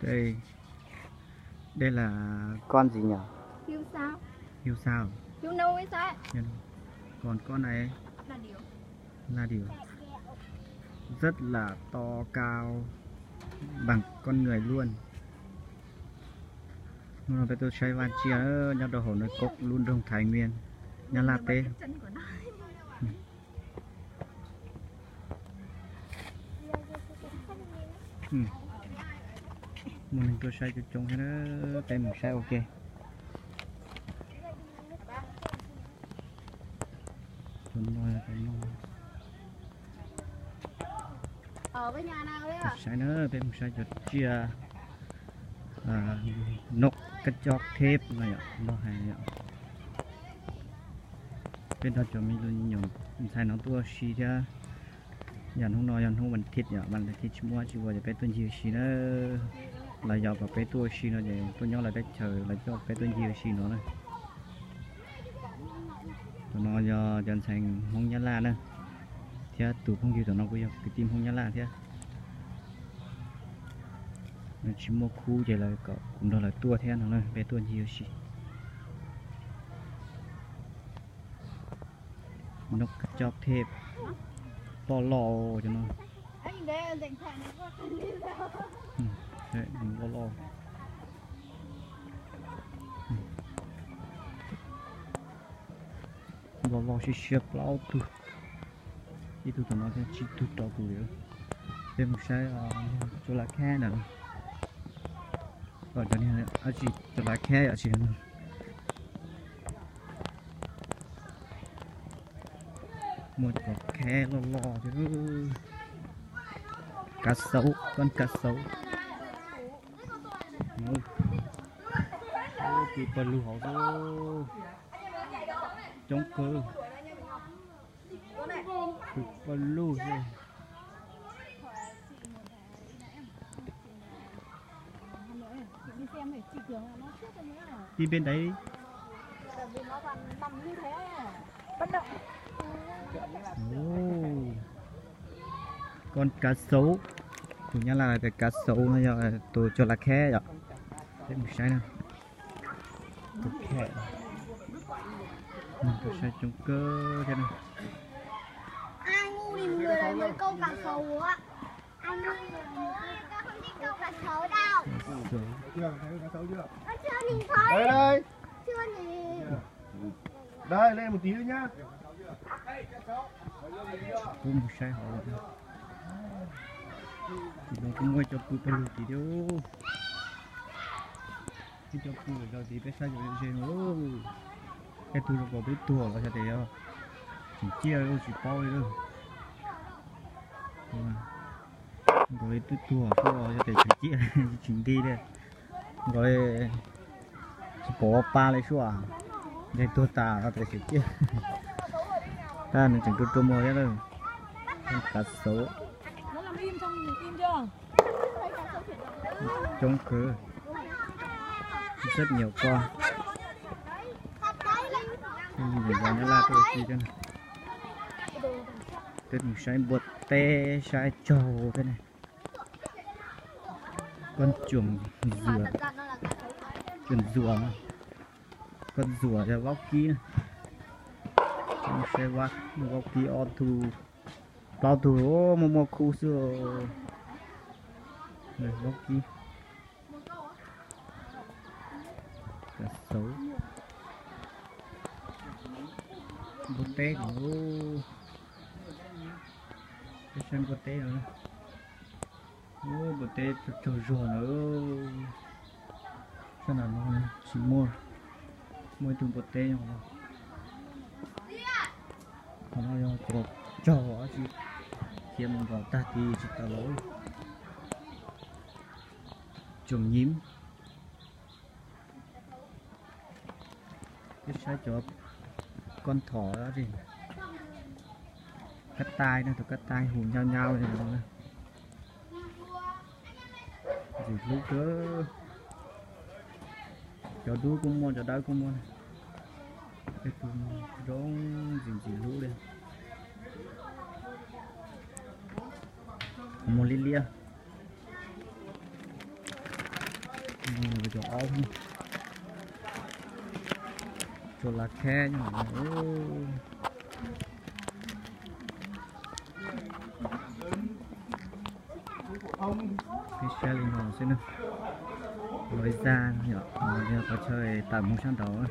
Đây, đây là con gì nhỉ? Hiêu sao? Hiêu sao? Hiêu nâu hay sao? Còn con này Là điều. là điều rất là to cao bằng con người luôn. Nó phải tôi xoay van chia nhau đồ hổ nó cốc luôn trong Thái Nguyên nhà là tê. Mình tôi xoay cho trông thế đó, tay mình xoay ok. Ở với nhà nào đấy à? Xoay nữa, tay mình xoay cho chia nọc cái chọc thép này ạ, nó hay ạ. Bên đó cho mình luôn nhổn, mình xài nó tua xí ra. Dàn không nói, dàn không bằng thịt nhở, bằng thịt mua chỉ vừa để bé tuần nhiều xí nữa. Là dọc vào bé tua xí nó để tôi nhớ là bé chờ là cho bé tuần nhiều xí nó này. Nó do dàn thành không nhá la nữa. Thế tủ không nhiều tụi nó bây giờ cái tim không nhá la thế. Nó chỉ mua khu vậy là cậu cũng đó là tua theo nó này, bé tua nhiều xí. Nó cắt chọc thép to lò cho nó. Anh để dành thằng nó có cần đi đâu. Đấy, mình lo. Lo sẽ xếp lao tu. Đi tu tụi nó sẽ chỉ tu trò của yếu. Thêm một cái chỗ là khe nữa. Rồi cho nên là chỉ chỗ là khe ở trên. Một cái khe lo chứ. Cá sấu, con cá sấu. Thì phần lưu họ vô chống cơ thì phần lưu rồi đi bên đấy con cá sấu chủ nhà là cái cá sấu nó giờ tôi cho là khe rồi để một sai nào khe tôi sai trong cơ thế này. Ai ngu thì người lại mới câu cá sấu á. Anh ngu thì người không thích câu cá sấu đâu. Chưa, thấy cá sấu chưa? Chưa nhìn thấy. Đây. Chưa nhìn. Đây, lên một tí nữa nhá. Cũng một sai họ rồi. Nó cũng quay cho tôi luôn tí đâu. Khi cho tôi rồi thì biết sao cho trên nữa. Cái tôi có biết tua là sao thì chỉ chia đâu chỉ bao đâu. Rồi tôi tua cho để chỉ chia chỉ đi đây. Rồi chỉ có ba lấy số à. Đây tôi ta nó chỉ chia. Ta nên chẳng tôi mua hết đâu. Cá sấu. Nó làm im trong im chưa? Chống cửa rất nhiều con. Mình vào nó la tôi chi cho này. Tôi mình sai bột tê, sai trầu thế này. Con chuồng rùa, chuồng rùa mà. Con rùa ra vóc ký này. Con xe vắt vóc ký on thu. Bao thu một khu xưa. Này vóc ký. Cá sấu. Bột tê nữa. Cái xem bột tê nữa. Bột tê trầu rùa nữa. Sao nào nó chỉ mua thùng bột tê không? Nó cho trầu chứ. Khi mình vào ta thì chỉ ta lỗi. Chuồng nhím. Cái sai cho con thỏ đó gì cắt tai nữa, tụi cắt tai hù nhau nhau này rồi gì lú cớ cho đu cũng mua cho đau cũng mua cái tụi rong gì lú đây mua lia bây giờ ốm chỗ là khe nhưng mà cái xe linh hoạt xem nào lối ra nhở giờ có chơi tại một sáng đầu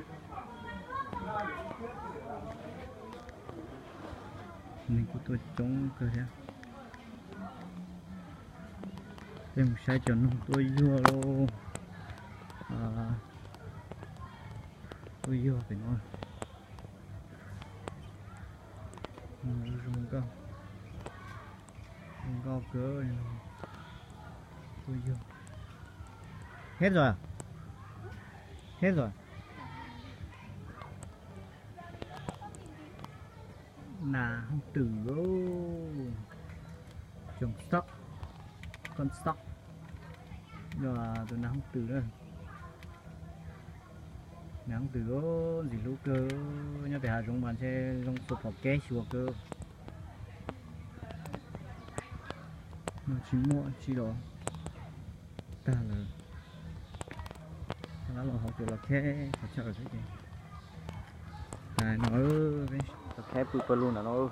mình của tôi chống cơ thế em sai cho nó tôi vừa luôn tôi vừa phải nói rung cao cỡ tôi vừa hết rồi à? Hết rồi là không tử trồng stock con stock rồi tôi nắng từ nữa nắng từ gì lúc cơ nhớ phải hạ trong bàn xe trong sụp học ké chùa cơ nó chỉ mua chỉ đó ta là học từ là ké phải chờ cái gì nó cái ké tụi luôn là nó